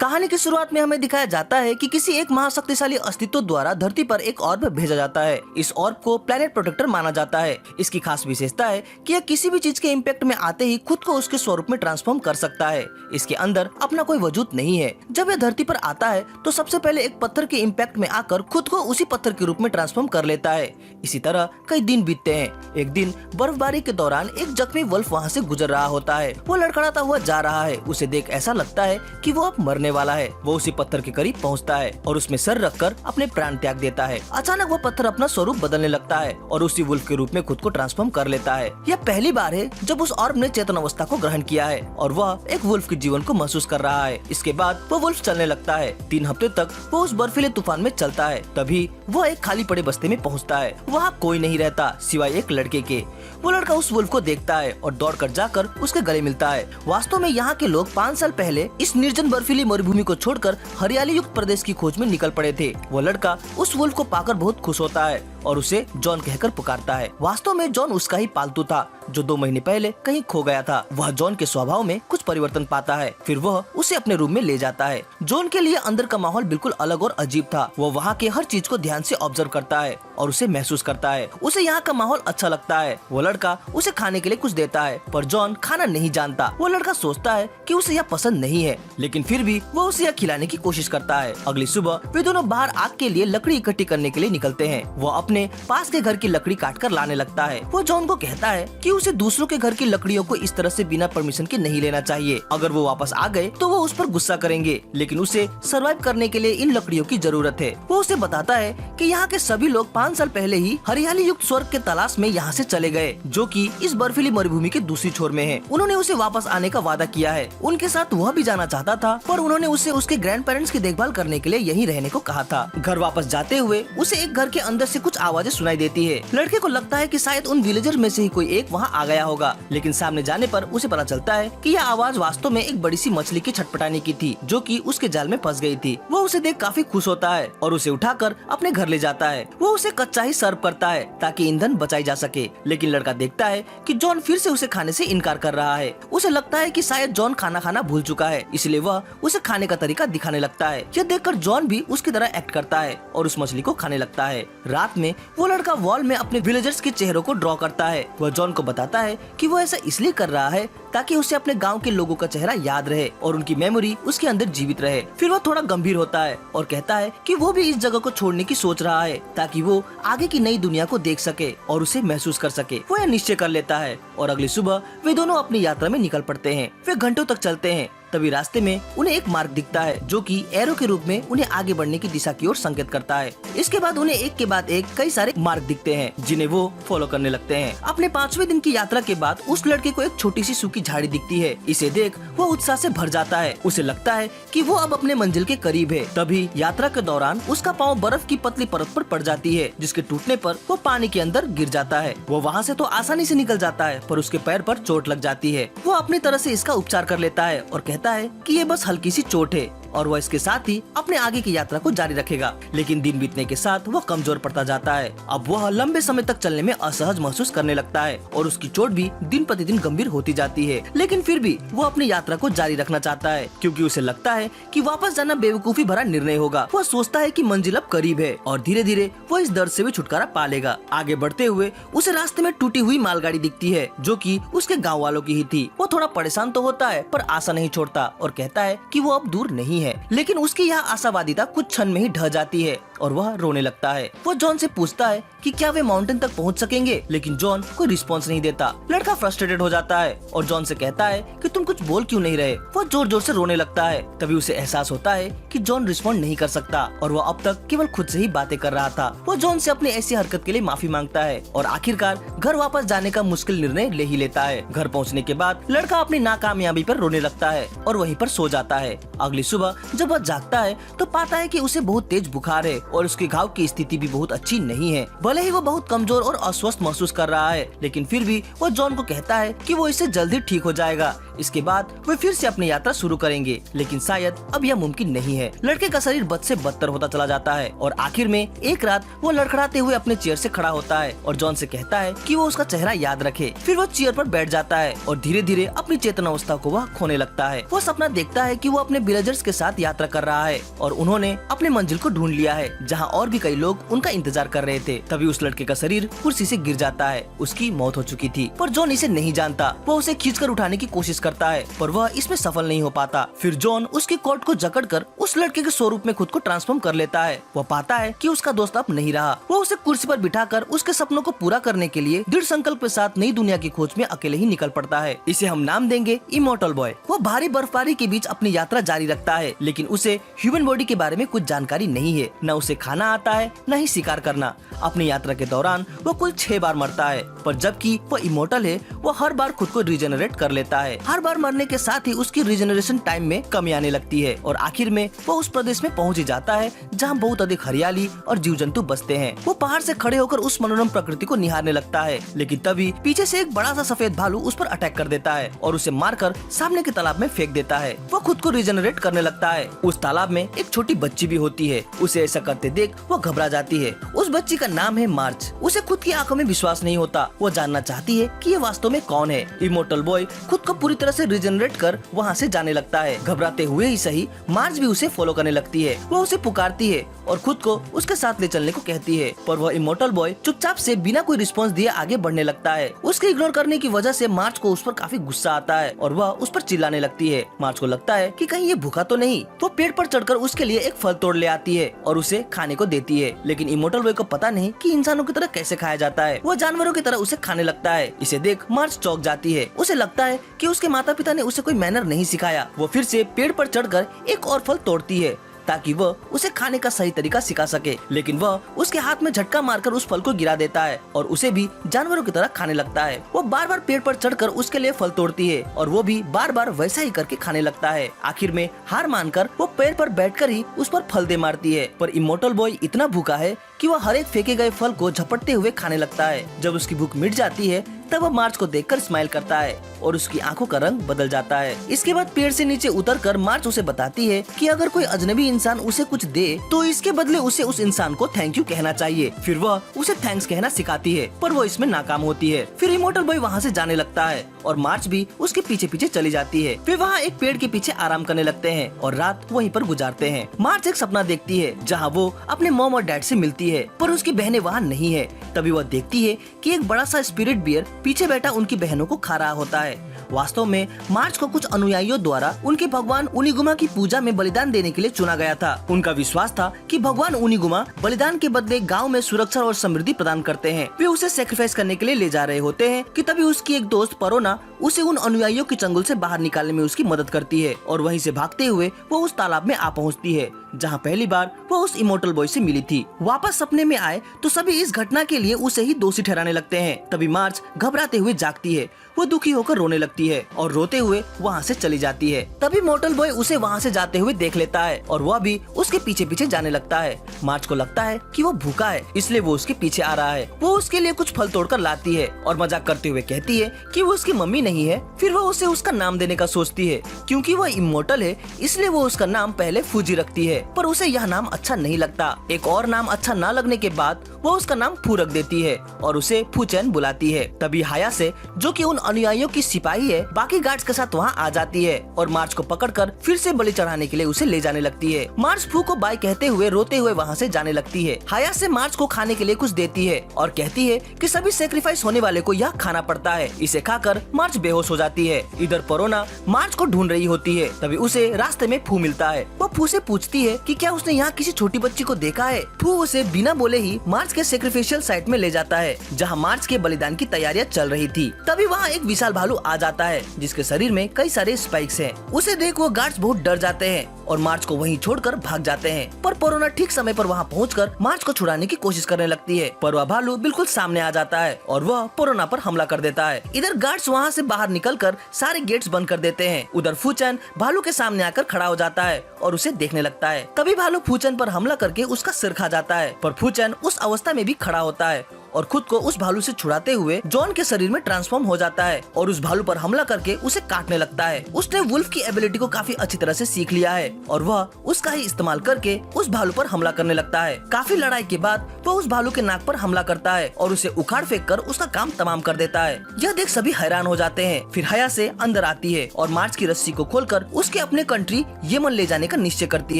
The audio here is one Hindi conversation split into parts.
कहानी की शुरुआत में हमें दिखाया जाता है कि किसी एक महाशक्तिशाली अस्तित्व द्वारा धरती पर एक ऑर्ब भेजा जाता है। इस ऑर्ब को प्लैनेट प्रोटेक्टर माना जाता है। इसकी खास विशेषता है कि यह किसी भी चीज के इम्पैक्ट में आते ही खुद को उसके स्वरूप में ट्रांसफॉर्म कर सकता है। इसके अंदर अपना कोई वजूद नहीं है। जब यह धरती पर आता है तो सबसे पहले एक पत्थर के इम्पैक्ट में आकर खुद को उसी पत्थर के रूप में ट्रांसफॉर्म कर लेता है। इसी तरह कई दिन बीतते हैं। एक दिन बर्फबारी के दौरान एक जख्मी वुल्फ वहाँ से गुजर रहा होता है। वो लड़खड़ाता हुआ जा रहा है। उसे देख ऐसा लगता है कि वो अब मरने वाला है। वो उसी पत्थर के करीब पहुंचता है और उसमें सर रखकर अपने प्राण त्याग देता है। अचानक वो पत्थर अपना स्वरूप बदलने लगता है और उसी वुल्फ के रूप में खुद को ट्रांसफॉर्म कर लेता है। यह पहली बार है जब उस ऑर्ब ने चेतन अवस्था को ग्रहण किया है और वह एक वुल्फ के जीवन को महसूस कर रहा है। इसके बाद वो वुल्फ चलने लगता है। 3 हफ्ते तक वो उस बर्फीले तूफान में चलता है। तभी वो एक खाली पड़े बस्ती में पहुंचता है। वहाँ कोई नहीं रहता सिवाय एक लड़के के। वो लड़का उस वुल्फ को देखता है और दौड़कर जाकर उसके गले मिलता है। वास्तव में यहाँ के लोग 5 साल पहले इस निर्जन बर्फीली मरुभूमि को छोड़कर हरियाली युक्त प्रदेश की खोज में निकल पड़े थे। वो लड़का उस वुल्फ को पाकर बहुत खुश होता है और उसे जॉन कहकर पुकारता है। वास्तव में जॉन उसका ही पालतू था जो 2 महीने पहले कहीं खो गया था। वह जॉन के स्वभाव में कुछ परिवर्तन पाता है। फिर वह उसे अपने रूम में ले जाता है। जॉन के लिए अंदर का माहौल बिल्कुल अलग और अजीब था। वो वहाँ के हर चीज को ध्यान से ऑब्जर्व करता है और उसे महसूस करता है। उसे यहाँ का माहौल अच्छा लगता है। वो लड़का उसे खाने के लिए कुछ देता है पर जॉन खाना नहीं जानता। वो लड़का सोचता है कि उसे यह पसंद नहीं है, लेकिन फिर भी वो उसे यह खिलाने की कोशिश करता है। अगली सुबह वे दोनों बाहर आग के लिए लकड़ी इकट्ठी करने के लिए निकलते हैं। वो अपने पास के घर की लकड़ी काटकर लाने लगता है। वो जॉन को कहता है कि उसे दूसरों के घर की लकड़ियों को इस तरह से बिना परमिशन के नहीं लेना चाहिए। अगर वो वापस आ गए तो वो उस पर गुस्सा करेंगे, लेकिन उसे सरवाइव करने के लिए इन लकड़ियों की जरूरत है। वो उसे बताता है कि यहाँ के सभी लोग 5 साल पहले ही हरियाली युक्त स्वर्ग के तलाश में यहाँ से चले गए, जो कि इस बर्फीली मरुभूमि के दूसरी छोर में है। उन्होंने उसे वापस आने का वादा किया है। उनके साथ वह भी जाना चाहता था, पर उन्होंने उसे उसके ग्रैंड पेरेंट्स की देखभाल करने के लिए यहीं रहने को कहा था। घर वापस जाते हुए उसे एक घर के अंदर से कुछ आवाजें सुनाई देती है। लड़के को लगता है कि शायद उन विलेजर में से ही कोई एक वहाँ आ गया होगा, लेकिन सामने जाने पर उसे पता चलता है कि यह आवाज वास्तव में एक बड़ी सी मछली की छटपटाने की थी, जो कि उसके जाल में फंस गई थी। वो उसे देख काफी खुश होता है और उसे उठाकर अपने घर ले जाता है। वो उसे कच्चा ही सर्व करता है ताकि ईंधन बचाई जा सके, लेकिन लड़का देखता है कि जॉन फिर से उसे खाने से इनकार कर रहा है। उसे लगता है कि शायद जॉन खाना खाना भूल चुका है, इसलिए वह उसे खाने का तरीका दिखाने लगता है। यह देखकर जॉन भी उसकी तरह एक्ट करता है और उस मछली को खाने लगता है। रात में वो लड़का वॉल में अपने विलेजर्स के चेहरों को ड्रॉ करता है। वह जॉन को बताता है कि वो ऐसा इसलिए कर रहा है ताकि उसे अपने गांव के लोगों का चेहरा याद रहे और उनकी मेमोरी उसके अंदर जीवित रहे। फिर वह थोड़ा गंभीर होता है और कहता है कि वो भी इस जगह को छोड़ने की सोच रहा है ताकि वो आगे की नई दुनिया को देख सके और उसे महसूस कर सके। वो यह निश्चय कर लेता है और अगली सुबह वे दोनों अपनी यात्रा में निकल पड़ते हैं। वे घंटों तक चलते हैं। तभी रास्ते में उन्हें एक मार्ग दिखता है जो कि एरो के रूप में उन्हें आगे बढ़ने की दिशा की ओर संकेत करता है। इसके बाद उन्हें एक के बाद एक कई सारे मार्ग दिखते हैं जिन्हें वो फॉलो करने लगते हैं। अपने 5वें दिन की यात्रा के बाद उस लड़के को एक छोटी सी सूखी झाड़ी दिखती है। इसे देख वो उत्साह से भर जाता है। उसे लगता है कि वो अब अपने मंजिल के करीब है। तभी यात्रा के दौरान उसका पाँव बर्फ की पतली परत पर पड़ जाती है, जिसके टूटने पर वो पानी के अंदर गिर जाता है। वो वहाँ से तो आसानी से निकल जाता है, पर उसके पैर पर चोट लग जाती है। वो अपनी तरह से इसका उपचार कर लेता है और कहता है कि ये बस हल्की सी चोट है और वह इसके साथ ही अपने आगे की यात्रा को जारी रखेगा। लेकिन दिन बीतने के साथ वह कमजोर पड़ता जाता है। अब वह लंबे समय तक चलने में असहज महसूस करने लगता है और उसकी चोट भी दिन प्रतिदिन गंभीर होती जाती है। लेकिन फिर भी वो अपनी यात्रा को जारी रखना चाहता है, क्योंकि उसे लगता है कि वापस जाना बेवकूफी भरा निर्णय होगा। वह सोचता है कि मंजिल अब करीब है और धीरे धीरे वो इस दर्द से भी छुटकारा पा लेगा। आगे बढ़ते हुए उसे रास्ते में टूटी हुई मालगाड़ी दिखती है, जो कि उसके गाँव वालों की ही थी। वो थोड़ा परेशान तो होता है, पर आशा नहीं छोड़ता और कहता है कि वो अब दूर नहीं है। लेकिन उसकी यह आशावादिता कुछ क्षण में ही ढह जाती है और वह रोने लगता है। वो जॉन से पूछता है कि क्या वे माउंटेन तक पहुंच सकेंगे, लेकिन जॉन कोई रिस्पॉन्स नहीं देता। लड़का फ्रस्ट्रेटेड हो जाता है और जॉन से कहता है कि तुम कुछ बोल क्यों नहीं रहे। वो जोर जोर से रोने लगता है। तभी उसे एहसास होता है कि जॉन रिस्पॉन्ड नहीं कर सकता और वह अब तक केवल खुद से ही बातें कर रहा था। वो जॉन से अपनी ऐसी हरकत के लिए माफी मांगता है और आखिरकार घर वापस जाने का मुश्किल निर्णय ले ही लेता है। घर पहुँचने के बाद लड़का अपनी नाकामयाबी पर रोने लगता है और वहीं पर सो जाता है। अगली सुबह जब वह जागता है तो पाता है कि उसे बहुत तेज बुखार है और उसके घाव की स्थिति भी बहुत अच्छी नहीं है। भले ही वो बहुत कमजोर और अस्वस्थ महसूस कर रहा है, लेकिन फिर भी वो जॉन को कहता है कि वो इससे जल्दी ठीक हो जाएगा। इसके बाद वे फिर से अपनी यात्रा शुरू करेंगे, लेकिन शायद अब यह मुमकिन नहीं है। लड़के का शरीर बद से बदतर होता चला जाता है और आखिर में एक रात वो लड़खड़ाते हुए अपने चेयर से खड़ा होता है और जॉन से कहता है कि वो उसका चेहरा याद रखे। फिर वो चेयर पर बैठ जाता है और धीरे धीरे अपनी चेतनावस्था को वह खोने लगता है। वो सपना देखता है कि वो अपने विलेजर्स के साथ यात्रा कर रहा है और उन्होंने अपने मंजिल को ढूंढ लिया है, जहाँ और भी कई लोग उनका इंतजार कर रहे थे। तभी उस लड़के का शरीर कुर्सी से गिर जाता है। उसकी मौत हो चुकी थी, पर जॉन इसे नहीं जानता। वो उसे खींचकर उठाने की कोशिश करता है, पर वह इसमें सफल नहीं हो पाता। फिर जॉन उसकी कोट को जकड़कर उस लड़के के स्वरूप में खुद को ट्रांसफॉर्म कर लेता है। वह पाता है कि उसका दोस्त अब नहीं रहा। वो उसे कुर्सी पर बिठाकर उसके सपनों को पूरा करने के लिए दृढ़ संकल्प के साथ नई दुनिया की खोज में अकेले ही निकल पड़ता है। इसे हम नाम देंगे इमॉर्टल बॉय। वो भारी बर्फबारी के बीच अपनी यात्रा जारी रखता है, लेकिन उसे ह्यूमन बॉडी के बारे में कुछ जानकारी नहीं है। न उसे खाना आता है, न ही शिकार करना। अपनी यात्रा के दौरान वो कुल 6 बार मरता है, पर जबकि वो इमॉर्टल है, वो हर बार खुद को रिजेनरेट कर लेता है। हर बार मरने के साथ ही उसकी रिजेनरेशन टाइम में कमी आने लगती है और आखिर में वो उस प्रदेश में पहुंच ही जाता है जहां बहुत अधिक हरियाली और जीव जंतु बसते हैं। वो पहाड़ से खड़े होकर उस मनोरम प्रकृति को निहारने लगता है, लेकिन तभी पीछे से एक बड़ा सा सफेद भालू उस पर अटैक कर देता है और उसे मारकर सामने के तालाब में फेंक देता है। वो खुद को रिजेनरेट करने लगता है। उस तालाब में एक छोटी बच्ची भी होती है। उसे ऐसा करते देख वो घबरा जाती है। उस बच्ची का नाम है मार्च। उसे खुद की आंखों में विश्वास नहीं होता। वो जानना चाहती है कि ये वास्तव में कौन है। इमॉर्टल बॉय खुद को पूरी तरह से रिजेनरेट कर वहाँ से जाने लगता है। घबराते हुए ही सही, मार्च भी उसे फॉलो करने लगती है। वो उसे पुकारती है और खुद को उसके साथ ले चलने को कहती है, पर वह इमॉर्टल बॉय चुपचाप से बिना कोई रिस्पॉन्स दिए आगे बढ़ने लगता है। उसके इग्नोर करने की वजह से मार्च को उस पर काफी गुस्सा आता है और वह उस पर चिल्लाने लगती है। मार्च को लगता है कि कहीं ये भूखा तो नहीं। वो पेड़ पर चढ़कर उसके लिए एक फल तोड़ ले आती है और उसे खाने को देती है, लेकिन इमॉर्टल बॉय को पता नहीं कि इंसानों की तरह कैसे खाया जाता है। वो जानवरों की तरह उसे खाने लगता है। इसे देख मार्च चौंक जाती है। उसे लगता है कि उसके माता पिता ने उसे कोई मैनर नहीं सिखाया। वो फिर से पेड़ पर चढ़कर एक और फल तोड़ती है ताकि वह उसे खाने का सही तरीका सिखा सके, लेकिन वह उसके हाथ में झटका मारकर उस फल को गिरा देता है और उसे भी जानवरों की तरह खाने लगता है। वो बार बार पेड़ पर चढ़कर उसके लिए फल तोड़ती है और वो भी बार बार वैसा ही करके खाने लगता है। आखिर में हार मानकर वो पेड़ पर बैठकर ही उस पर फल दे मारती है, पर इमॉर्टल बॉय इतना भूखा है कि वह हर एक फेंके गए फल को झपटते हुए खाने लगता है। जब उसकी भूख मिट जाती है तब वह मार्च को देखकर स्माइल करता है और उसकी आंखों का रंग बदल जाता है। इसके बाद पेड़ से नीचे उतरकर मार्च उसे बताती है कि अगर कोई अजनबी इंसान उसे कुछ दे तो इसके बदले उसे उस इंसान को थैंक यू कहना चाहिए। फिर वह उसे थैंक्स कहना सिखाती है, पर वो इसमें नाकाम होती है। फिर इमॉर्टल बॉय वहाँ से जाने लगता है और मार्च भी उसके पीछे पीछे चली जाती है। फिर वहाँ एक पेड़ के पीछे आराम करने लगते हैं और रात वहीं पर गुजारते हैं। मार्च एक सपना देखती है जहाँ वो अपने मॉम और डैड से मिलती है, पर उसकी बहनें वहाँ नहीं है। तभी वह देखती है कि एक बड़ा सा स्पिरिट बियर पीछे बैठा उनकी बहनों को खा रहा होता है। वास्तव में मार्च को कुछ अनुयायियों द्वारा उनके भगवान उनिगुमा की पूजा में बलिदान देने के लिए चुना गया था। उनका विश्वास था कि भगवान उनिगुमा बलिदान के बदले गांव में सुरक्षा और समृद्धि प्रदान करते हैं। वे उसे सेक्रीफाइस करने के लिए ले जा रहे होते हैं कि तभी उसकी एक दोस्त परोना उसे उन अनुयायियों के चंगुल से बाहर निकालने में उसकी मदद करती है और वहीं से भागते हुए वो उस तालाब में आ पहुंचती है जहां पहली बार वो उस इमॉर्टल बॉय से मिली थी। वापस सपने में आए तो सभी इस घटना के लिए उसे ही दोषी ठहराने लगते हैं। तभी मार्च घबराते हुए जागती है। वो दुखी होकर रोने लगती है और रोते हुए वहाँ से चली जाती है। तभी इमॉर्टल बॉय उसे वहाँ से जाते हुए देख लेता है और वह भी उसके पीछे पीछे जाने लगता है। मार्च को लगता है कि वो भूखा है, इसलिए वो उसके पीछे आ रहा है। वो उसके लिए कुछ फल तोड़कर लाती है और मजाक करते हुए कहती है कि वो उसकी मम्मी नहीं है। फिर वो उसे उसका नाम देने का सोचती है। क्योंकि वो इमॉर्टल है इसलिए वो उसका नाम पहले फूजी रखती है, पर उसे यह नाम अच्छा नहीं लगता। एक और नाम अच्छा न लगने के बाद वो उसका नाम फू रख देती है और उसे फूचैन बुलाती है। तभी हाया से, जो कि उन अनुयायियों की सिपाही है, बाकी गार्ड्स के साथ वहाँ आ जाती है और मार्च को पकड़कर फिर से बलि चढ़ाने के लिए उसे ले जाने लगती है। मार्च फू को बाय कहते हुए रोते हुए वहाँ से जाने लगती है। हाया से मार्च को खाने के लिए कुछ देती है और कहती है कि सभी सेक्रीफाइस होने वाले को यह खाना पड़ता है। इसे खाकर मार्च बेहोश हो जाती है। इधर परोना मार्च को ढूंढ रही होती है। तभी उसे रास्ते में फू मिलता है। वो फू से पूछती है कि क्या उसने यहाँ किसी छोटी बच्ची को देखा है। फू उसे बिना बोले ही मार्च के सेक्रीफिशियल साइट में ले जाता है जहाँ मार्च के बलिदान की तैयारियां चल रही थी। तभी वहाँ एक विशाल भालू आ जाता है जिसके शरीर में कई सारे स्पाइक्स हैं। उसे देख वो गार्ड्स बहुत डर जाते हैं और मार्च को वहीं छोड़कर भाग जाते हैं। पर परोना ठीक समय पर वहाँ पहुंचकर मार्च को छुड़ाने की कोशिश करने लगती है, पर वह भालू बिल्कुल सामने आ जाता है और वह परोना पर हमला कर देता है। इधर गार्ड्स वहाँ से बाहर निकलकर सारे गेट्स बंद कर देते हैं। उधर फूचैन भालू के सामने आकर खड़ा हो जाता है और उसे देखने लगता है। तभी भालू फूचैन पर हमला करके उसका सिर खा जाता है, पर फूचैन उस अवस्था में भी खड़ा होता है और खुद को उस भालू से छुड़ाते हुए जॉन के शरीर में ट्रांसफॉर्म हो जाता है और उस भालू पर हमला करके उसे काटने लगता है। उसने वुल्फ की एबिलिटी को काफी अच्छी तरह से सीख लिया है और वह उसका ही इस्तेमाल करके उस भालू पर हमला करने लगता है। काफी लड़ाई के बाद वह उस भालू के नाक पर हमला करता है और उसे उखाड़ फेंक कर उसका काम तमाम कर देता है। यह देख सभी हैरान हो जाते हैं। फिर हया से अंदर आती है और मार्च की रस्सी को खोलकर उसके अपने कंट्री यमन ले जाने का निश्चय करती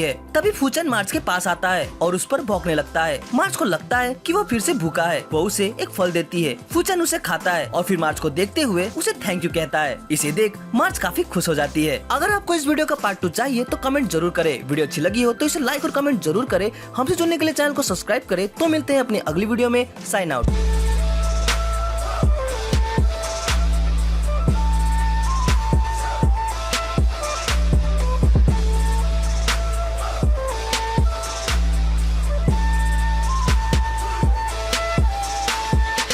है। तभी फूचन मार्च के पास आता है और उस पर भौंकने लगता है। मार्च को लगता है कि वो फिर से भूखा है। वो उसे एक फल देती है। फूचन उसे खाता है और फिर मार्च को देखते हुए उसे थैंक यू कहता है। इसे देख मार्च काफी खुश हो जाती है। अगर आपको इस वीडियो का पार्ट 2 चाहिए तो कमेंट जरूर करें। वीडियो अच्छी लगी हो तो इसे लाइक और कमेंट जरूर करें। हमसे जुड़ने के लिए चैनल को सब्सक्राइब करें। तो मिलते हैं अपनी अगली वीडियो में। Sign out.